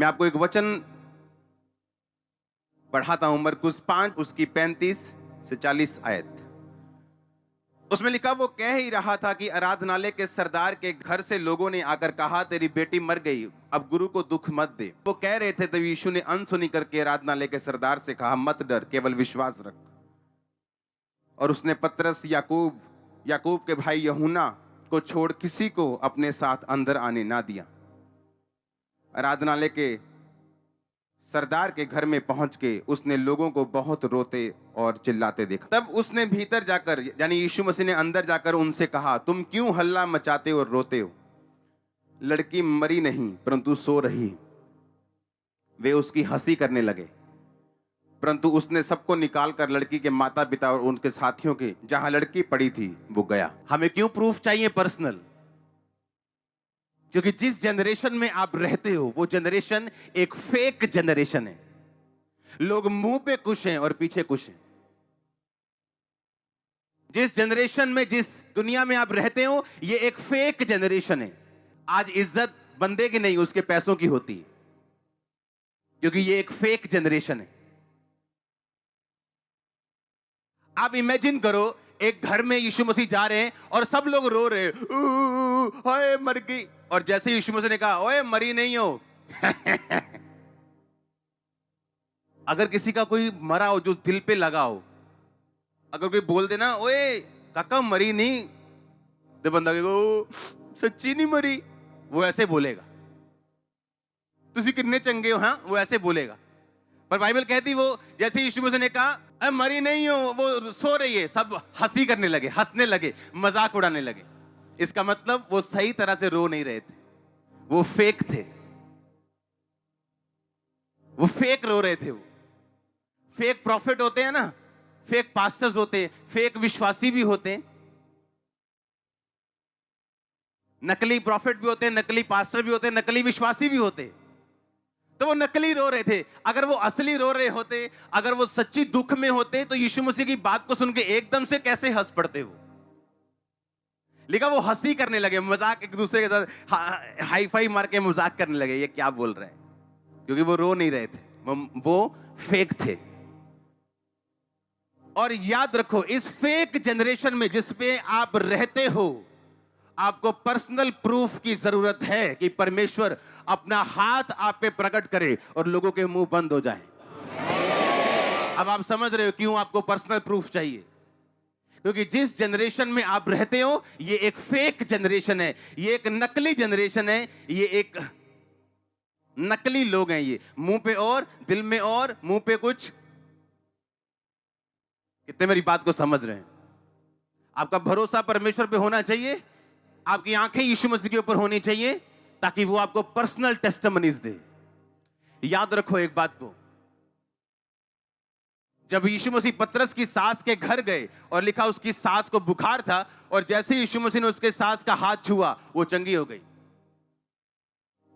आपको एक वचन पढ़ाता हूं, मरकुस 5 उसकी 35 से 40 आयत। उसमें लिखा, वो कह ही रहा था कि आराधनालय के सरदार के घर से लोगों ने आकर कहा, तेरी बेटी मर गई, अब गुरु को दुख मत दे। वो कह रहे थे, तब यीशु ने अनसुनी करके आराधनालय के सरदार से कहा, मत डर, केवल विश्वास रख। और उसने पतरस, याकूब के भाई यूहन्ना को छोड़ किसी को अपने साथ अंदर आने ना दिया। आराधनालय के सरदार के घर में पहुंच के उसने लोगों को बहुत रोते और चिल्लाते देखा। तब उसने भीतर जाकर, यानी यीशु मसीह ने अंदर जाकर उनसे कहा, तुम क्यों हल्ला मचाते और रोते हो? लड़की मरी नहीं परंतु सो रही। वे उसकी हंसी करने लगे, परंतु उसने सबको निकालकर लड़की के माता पिता और उनके साथियों के जहां लड़की पड़ी थी वो गया। हमें क्यों प्रूफ चाहिए? पर्सनल। क्योंकि जिस जनरेशन में आप रहते हो वो जनरेशन एक फेक जनरेशन है। लोग मुंह पे खुश हैं और पीछे खुश हैं। जिस जनरेशन में, जिस दुनिया में आप रहते हो, ये एक फेक जनरेशन है। आज इज्जत बंदे की नहीं, उसके पैसों की होती है, क्योंकि ये एक फेक जनरेशन है। आप इमेजिन करो, एक घर में यीशु मसीह जा रहे हैं और सब लोग रो रहे हैं, हाय मर गई। और जैसे यीशु मसीह ने कहा, ओए मरी नहीं हो। अगर किसी का कोई मरा हो जो दिल पे लगा हो, अगर कोई बोल देना, ओए काका मरी नहीं, तो बंदा कहेगा, सच्ची नहीं मरी। वो ऐसे बोलेगा, तुसी कितने चंगे हो, हाँ, वो ऐसे बोलेगा। पर बाइबल कहती, वो जैसे यीशु मसीह ने कहा, अरे मरी नहीं हो, वो सो रही है, सब हंसी करने लगे, हंसने लगे, मजाक उड़ाने लगे। इसका मतलब वो सही तरह से रो नहीं रहे थे, वो फेक थे, वो फेक रो रहे थे। वो फेक प्रॉफिट होते हैं ना, फेक पास्टर्स होते हैं, फेक विश्वासी भी होते हैं, नकली प्रॉफिट भी होते हैं, नकली पास्टर भी होते हैं, नकली विश्वासी भी होते हैं। तो वो नकली रो रहे थे। अगर वो असली रो रहे होते, अगर वो सच्ची दुख में होते, तो यीशु मसीह की बात को सुन के एकदम से कैसे हंस पड़ते वो। लिखा, वो हंसी करने लगे, मजाक, एक दूसरे के साथ हाई फाई मार के मजाक करने लगे, ये क्या बोल रहे हैं, क्योंकि वो रो नहीं रहे थे, वो फेक थे। और याद रखो, इस फेक जनरेशन में जिस पे आप रहते हो, आपको पर्सनल प्रूफ की जरूरत है कि परमेश्वर अपना हाथ आप पे प्रकट करे और लोगों के मुंह बंद हो जाए। अब आप समझ रहे हो क्यों आपको पर्सनल प्रूफ चाहिए? क्योंकि जिस जनरेशन में आप रहते हो, ये एक फेक जनरेशन है, ये एक नकली जनरेशन है, ये एक नकली लोग हैं। ये मुंह पे और दिल में और, मुंह पे कुछ। कितने मेरी बात को समझ रहे हैं? आपका भरोसा परमेश्वर पे होना चाहिए, आपकी आंखें यीशु मसीह के ऊपर होनी चाहिए, ताकि वो आपको पर्सनल टेस्टिमनीज दे। याद रखो एक बात को, जब यीशु मसीह पतरस की सास के घर गए और लिखा उसकी सास को बुखार था, और जैसे यीशु मसीह ने उसके सास का हाथ छुआ, वो चंगी हो गई।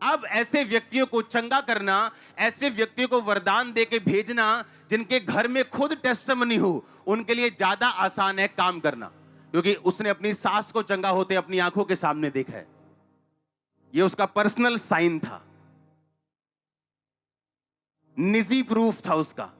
अब ऐसे व्यक्तियों को चंगा करना, ऐसे व्यक्तियों को वरदान देके भेजना जिनके घर में खुद टेस्टिमनी हो, उनके लिए ज्यादा आसान है काम करना, क्योंकि उसने अपनी सास को चंगा होते अपनी आंखों के सामने देखा है। ये उसका पर्सनल साइन था, निजी प्रूफ था उसका।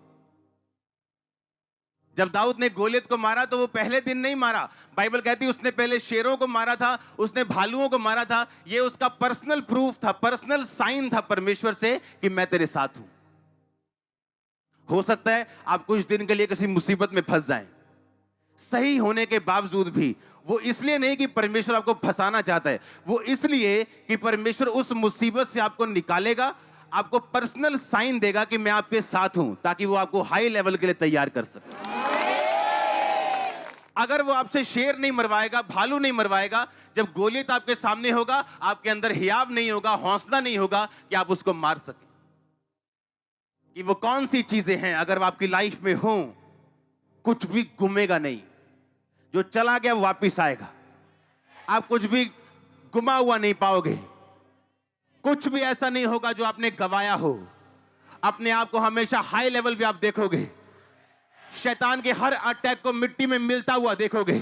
जब दाऊद ने गोलियत को मारा तो वो पहले दिन नहीं मारा, बाइबल कहती है उसने पहले शेरों को मारा था, उसने भालुओं को मारा था। ये उसका पर्सनल प्रूफ था, पर्सनल साइन था परमेश्वर से कि मैं तेरे साथ हूं। हो सकता है आप कुछ दिन के लिए किसी मुसीबत में फंस जाएं, सही होने के बावजूद भी। वो इसलिए नहीं कि परमेश्वर आपको फंसाना चाहता है, वो इसलिए कि परमेश्वर उस मुसीबत से आपको निकालेगा, आपको पर्सनल साइन देगा कि मैं आपके साथ हूं, ताकि वो आपको हाई लेवल के लिए तैयार कर सके। अगर वो आपसे शेर नहीं मरवाएगा, भालू नहीं मरवाएगा, जब गोलियत आपके सामने होगा, आपके अंदर हियाव नहीं होगा, हौसला नहीं होगा कि आप उसको मार सके। कि वो कौन सी चीजें हैं अगर वो आपकी लाइफ में हो, कुछ भी गुमेगा नहीं। जो चला गया वो वापिस आएगा, आप कुछ भी गुमा हुआ नहीं पाओगे। कुछ भी ऐसा नहीं होगा जो आपने गवाया हो। अपने आप को हमेशा हाई लेवल पे आप देखोगे, शैतान के हर अटैक को मिट्टी में मिलता हुआ देखोगे।